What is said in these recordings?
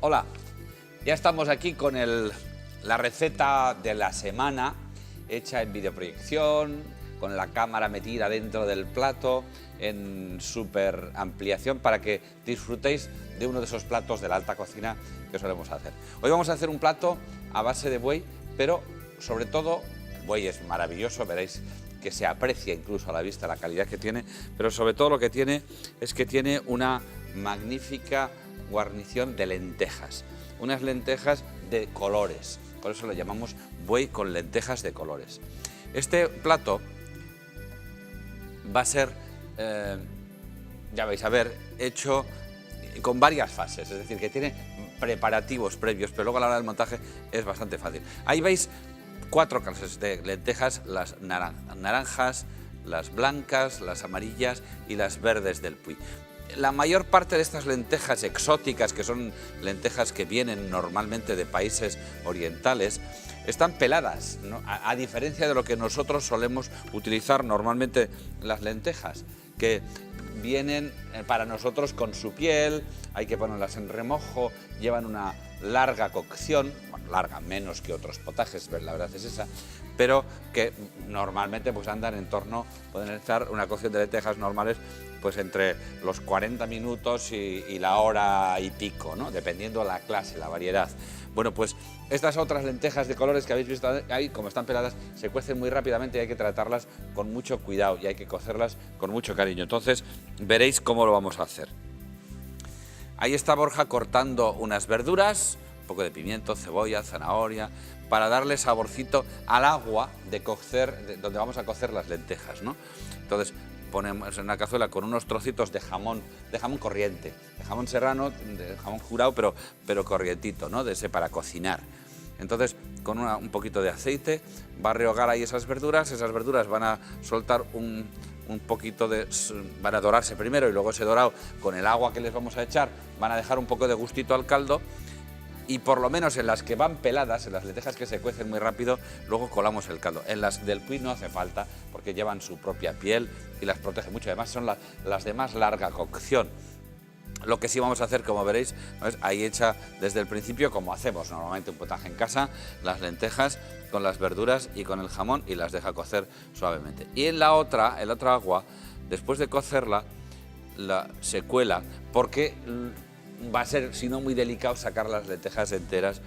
Hola, ya estamos aquí con la receta de la semana, hecha en videoproyección, con la cámara metida dentro del plato, en súper ampliación, para que disfrutéis de uno de esos platos de la alta cocina que solemos hacer. Hoy vamos a hacer un plato a base de buey, pero sobre todo, el buey es maravilloso, veréis que se aprecia incluso a la vista la calidad que tiene, pero sobre todo lo que tiene es que tiene una magnífica guarnición de lentejas, unas lentejas de colores, por eso lo llamamos buey con lentejas de colores. Este plato va a ser, ya vais a ver, hecho con varias fases, es decir, que tiene preparativos previos, pero luego a la hora del montaje es bastante fácil. Ahí veis 4 clases de lentejas, las naranjas, las blancas, las amarillas y las verdes del Puy. La mayor parte de estas lentejas exóticas, que son lentejas que vienen normalmente de países orientales, están peladas, ¿no? A diferencia de lo que nosotros solemos utilizar normalmente las lentejas, que vienen para nosotros con su piel, hay que ponerlas en remojo, llevan una larga cocción, bueno, larga menos que otros potajes, la verdad es esa, pero que normalmente pues andan en torno, pueden estar una cocción de lentejas normales pues entre los 40 minutos y la hora y pico, ¿no? Dependiendo la clase, la variedad. Bueno, pues estas otras lentejas de colores que habéis visto ahí, como están peladas, se cuecen muy rápidamente y hay que tratarlas con mucho cuidado y hay que cocerlas con mucho cariño. Entonces veréis cómo lo vamos a hacer. Ahí está Borja cortando unas verduras, un poco de pimiento, cebolla, zanahoria, para darle saborcito al agua de cocer, donde vamos a cocer las lentejas, ¿no? Entonces ponemos en una cazuela con unos trocitos de jamón corriente, de jamón serrano, de jamón jurado, pero corrientito, ¿no? De ese para cocinar. Entonces, con un poquito de aceite, va a rehogar ahí esas verduras van a soltar un poquito de... van a dorarse primero y luego ese dorado, con el agua que les vamos a echar, van a dejar un poco de gustito al caldo. Y por lo menos en las que van peladas, en las lentejas que se cuecen muy rápido, luego colamos el caldo. En las del Puy no hace falta, porque llevan su propia piel y las protege mucho. Además son las de más larga cocción. Lo que sí vamos a hacer, como veréis, ¿no?, ahí hecha desde el principio, como hacemos normalmente un potaje en casa, las lentejas con las verduras y con el jamón, y las deja cocer suavemente. Y en la otra agua, después de cocerla, se cuela, porque va a ser, si no, muy delicado sacar las lentejas enteras,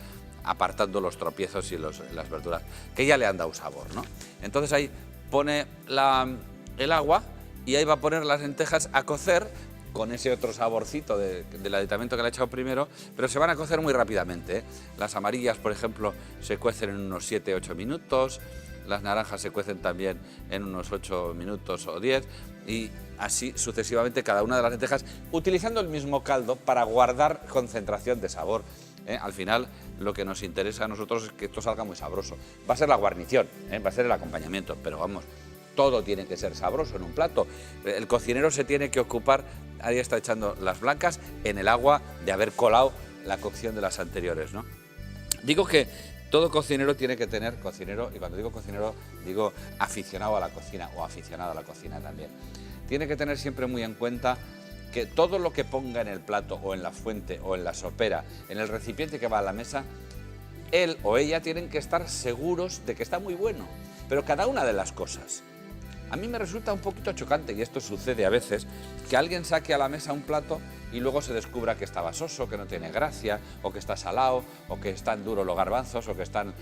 apartando los tropiezos y las verduras, que ya le han dado sabor, ¿no? Entonces ahí pone el agua y ahí va a poner las lentejas a cocer con ese otro saborcito del aditamento que le ha echado primero, pero se van a cocer muy rápidamente, ¿eh? Las amarillas, por ejemplo, se cuecen en unos 7-8 minutos, las naranjas se cuecen también en unos 8 minutos o 10, y así sucesivamente cada una de las lentejas, utilizando el mismo caldo para guardar concentración de sabor, ¿eh? Al final lo que nos interesa a nosotros es que esto salga muy sabroso. Va a ser la guarnición, ¿eh? Va a ser el acompañamiento, pero vamos, todo tiene que ser sabroso en un plato. El cocinero se tiene que ocupar, ahí está echando las blancas en el agua de haber colado la cocción de las anteriores, ¿no? Digo que todo cocinero tiene que tener, cocinero, y cuando digo cocinero digo aficionado a la cocina o aficionada a la cocina también, tiene que tener siempre muy en cuenta que todo lo que ponga en el plato o en la fuente o en la sopera, en el recipiente que va a la mesa, él o ella tienen que estar seguros de que está muy bueno, pero cada una de las cosas. A mí me resulta un poquito chocante, y esto sucede a veces, que alguien saque a la mesa un plato y luego se descubra que está soso, que no tiene gracia, o que está salado, o que están duros los garbanzos, o que están...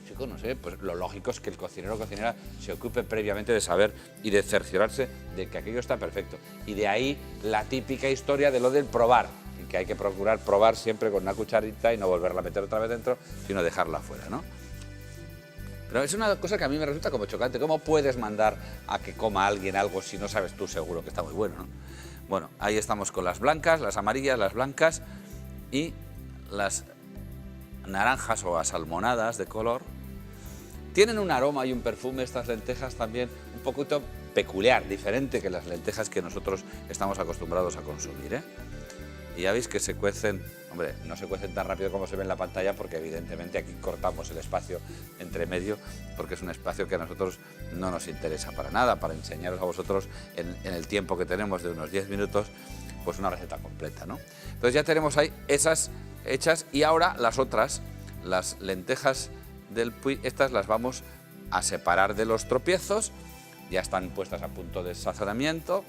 Chicos, no sé, pues lo lógico es que el cocinero o cocinera se ocupe previamente de saber y de cerciorarse de que aquello está perfecto. Y de ahí la típica historia de lo del probar, y que hay que procurar probar siempre con una cucharita y no volverla a meter otra vez dentro, sino dejarla fuera, ¿no? Pero es una cosa que a mí me resulta como chocante. ¿Cómo puedes mandar a que coma alguien algo si no sabes tú seguro que está muy bueno, ¿no? Bueno, ahí estamos con las blancas, las amarillas, las blancas y las naranjas o asalmonadas de color. Tienen un aroma y un perfume estas lentejas también un poquito peculiar, diferente que las lentejas que nosotros estamos acostumbrados a consumir, ¿eh? Y ya veis que se cuecen, hombre, no se cuecen tan rápido como se ve en la pantalla, porque evidentemente aquí cortamos el espacio entre medio, porque es un espacio que a nosotros no nos interesa para nada, para enseñaros a vosotros en el tiempo que tenemos de unos 10 minutos, pues una receta completa, ¿no? Entonces ya tenemos ahí esas hechas. Y ahora las otras, las lentejas del Puy, estas las vamos a separar de los tropiezos. Ya están puestas a punto de sazonamiento.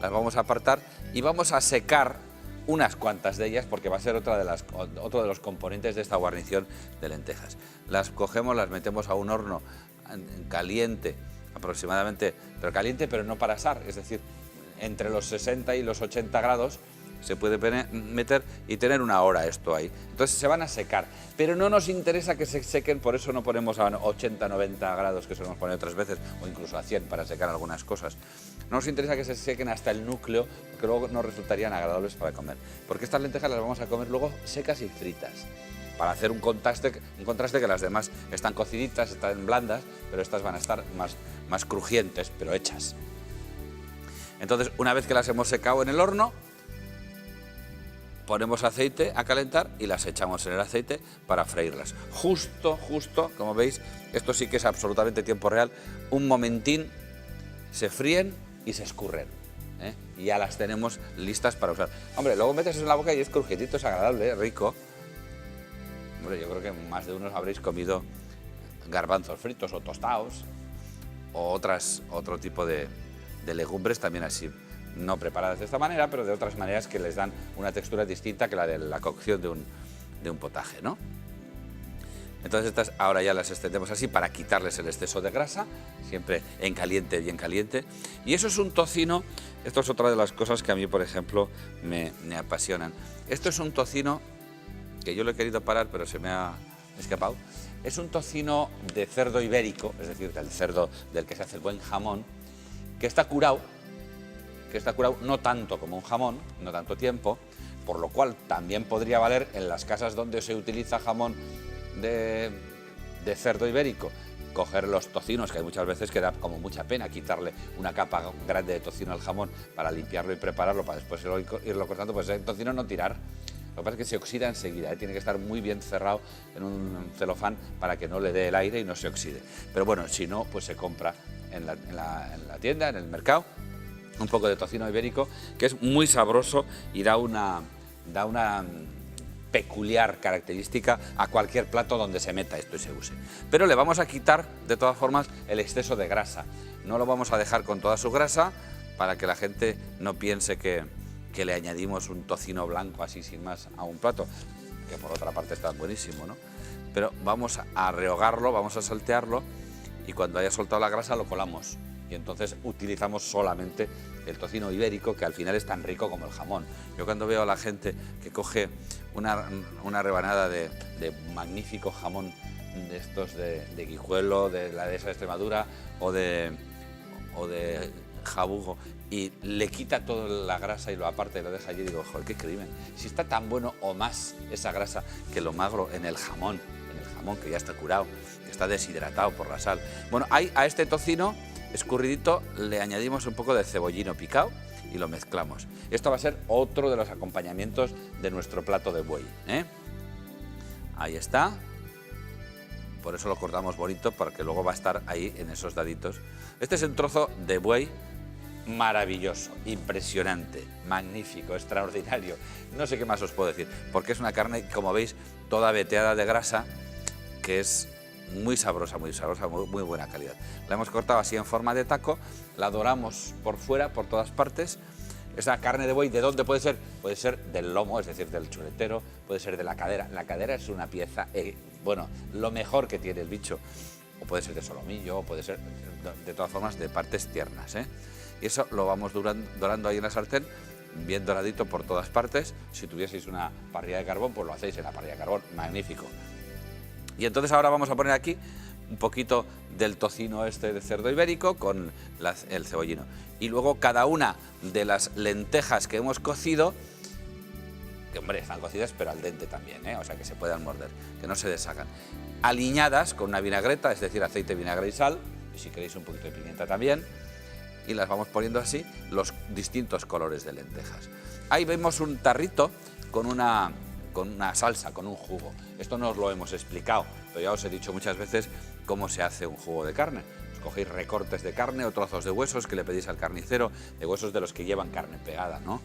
Las vamos a apartar y vamos a secar unas cuantas de ellas, porque va a ser otro de los componentes de esta guarnición de lentejas. Las cogemos, las metemos a un horno caliente, aproximadamente, pero no para asar, es decir, entre los 60 y los 80 grados se puede meter y tener una hora esto ahí. Entonces se van a secar, pero no nos interesa que se sequen, por eso no ponemos a 80, 90 grados, que solemos poner otras veces, o incluso a 100 para secar algunas cosas. No nos interesa que se sequen hasta el núcleo, porque luego no resultarían agradables para comer. Porque estas lentejas las vamos a comer luego secas y fritas, para hacer un contraste que las demás están cociditas, están blandas, pero estas van a estar más crujientes, pero hechas. Entonces, una vez que las hemos secado en el horno, ponemos aceite a calentar y las echamos en el aceite para freírlas. Justo, como veis, esto sí que es absolutamente tiempo real, un momentín, se fríen y se escurren, ¿eh? Y ya las tenemos listas para usar. Hombre, luego metes eso en la boca y es crujientito, es agradable, rico. Hombre, yo creo que más de unos habréis comido garbanzos fritos o tostados o otro tipo de legumbres también así, no preparadas de esta manera, pero de otras maneras que les dan una textura distinta que la de la cocción de un potaje, ¿no? Entonces estas ahora ya las extendemos así para quitarles el exceso de grasa, siempre en caliente, bien caliente. Y eso es un tocino, esto es otra de las cosas que a mí, por ejemplo, me apasionan. Esto es un tocino que yo lo he querido parar, pero se me ha escapado. Es un tocino de cerdo ibérico, es decir, del cerdo del que se hace el buen jamón, que está curado no tanto como un jamón, no tanto tiempo, por lo cual también podría valer en las casas donde se utiliza jamón de cerdo ibérico, coger los tocinos, que hay muchas veces que da como mucha pena quitarle una capa grande de tocino al jamón para limpiarlo y prepararlo, para después irlo cortando, pues el tocino no tirar. Lo que pasa es que se oxida enseguida, ¿eh? Tiene que estar muy bien cerrado en un celofán para que no le dé el aire y no se oxide. Pero bueno, si no, pues se compra en la tienda, en el mercado, un poco de tocino ibérico, que es muy sabroso y da una peculiar característica a cualquier plato donde se meta esto y se use. Pero le vamos a quitar, de todas formas, el exceso de grasa. No lo vamos a dejar con toda su grasa para que la gente no piense que le añadimos un tocino blanco así sin más a un plato, que por otra parte está buenísimo, ¿no? Pero vamos a rehogarlo, vamos a saltearlo y cuando haya soltado la grasa lo colamos. Y entonces utilizamos solamente el tocino ibérico, que al final es tan rico como el jamón. Yo cuando veo a la gente que coge una rebanada de magnífico jamón de estos de Guijuelo, de la dehesa de Extremadura o de Jabugo, y le quita toda la grasa y lo aparta y lo deja allí, digo, joder, qué crimen. Si está tan bueno o más esa grasa que lo magro en el jamón que ya está curado, que está deshidratado por la sal. Bueno, a este tocino escurridito le añadimos un poco de cebollino picado y lo mezclamos. Esto va a ser otro de los acompañamientos de nuestro plato de buey, ¿eh? Ahí está. Por eso lo cortamos bonito, porque luego va a estar ahí en esos daditos. Este es un trozo de buey maravilloso, impresionante, magnífico, extraordinario. No sé qué más os puedo decir, porque es una carne, como veis, toda veteada de grasa, que es muy sabrosa, muy buena calidad. La hemos cortado así en forma de taco, la doramos por fuera, por todas partes. Esa carne de buey, ¿de dónde puede ser? Puede ser del lomo, es decir, del chuletero, puede ser de la cadera. La cadera es una pieza, lo mejor que tiene el bicho. O puede ser de solomillo, o puede ser, de todas formas, de partes tiernas, ¿eh? Y eso lo vamos dorando ahí en la sartén, bien doradito por todas partes. Si tuvieseis una parrilla de carbón, pues lo hacéis en la parrilla de carbón, magnífico. Y entonces ahora vamos a poner aquí un poquito del tocino este de cerdo ibérico con el cebollino. Y luego cada una de las lentejas que hemos cocido, que hombre, están cocidas pero al dente también, ¿eh? O sea que se puedan morder, que no se deshagan. Aliñadas con una vinagreta, es decir, aceite, vinagre y sal, y si queréis un poquito de pimienta también. Y las vamos poniendo así, los distintos colores de lentejas. Ahí vemos un tarrito con una salsa, con un jugo. Esto no os lo hemos explicado, pero ya os he dicho muchas veces cómo se hace un jugo de carne. Os cogéis recortes de carne o trozos de huesos que le pedís al carnicero, de huesos de los que llevan carne pegada, ¿no?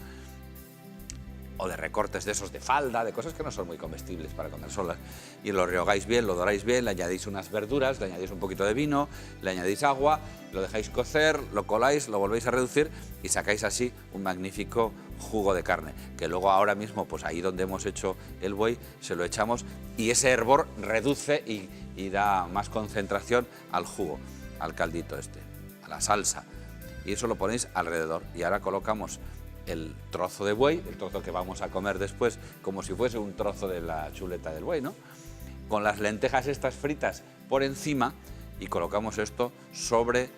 o de recortes de esos de falda, de cosas que no son muy comestibles para comer solas. Y lo rehogáis bien, lo doráis bien, le añadís unas verduras, le añadís un poquito de vino, le añadís agua, lo dejáis cocer, lo coláis, lo volvéis a reducir y sacáis así un magnífico jugo de carne, que luego ahora mismo, pues ahí donde hemos hecho el buey, se lo echamos y ese hervor reduce y da más concentración al jugo, al caldito este, a la salsa. Y eso lo ponéis alrededor. Y ahora colocamos el trozo de buey, el trozo que vamos a comer después, como si fuese un trozo de la chuleta del buey, ¿no? Con las lentejas estas fritas por encima y colocamos esto sobre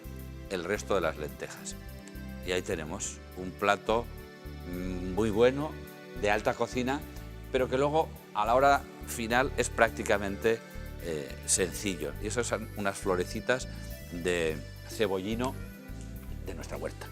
el resto de las lentejas. Y ahí tenemos un plato muy bueno, de alta cocina, pero que luego a la hora final es prácticamente sencillo. Y eso son unas florecitas de cebollino de nuestra huerta.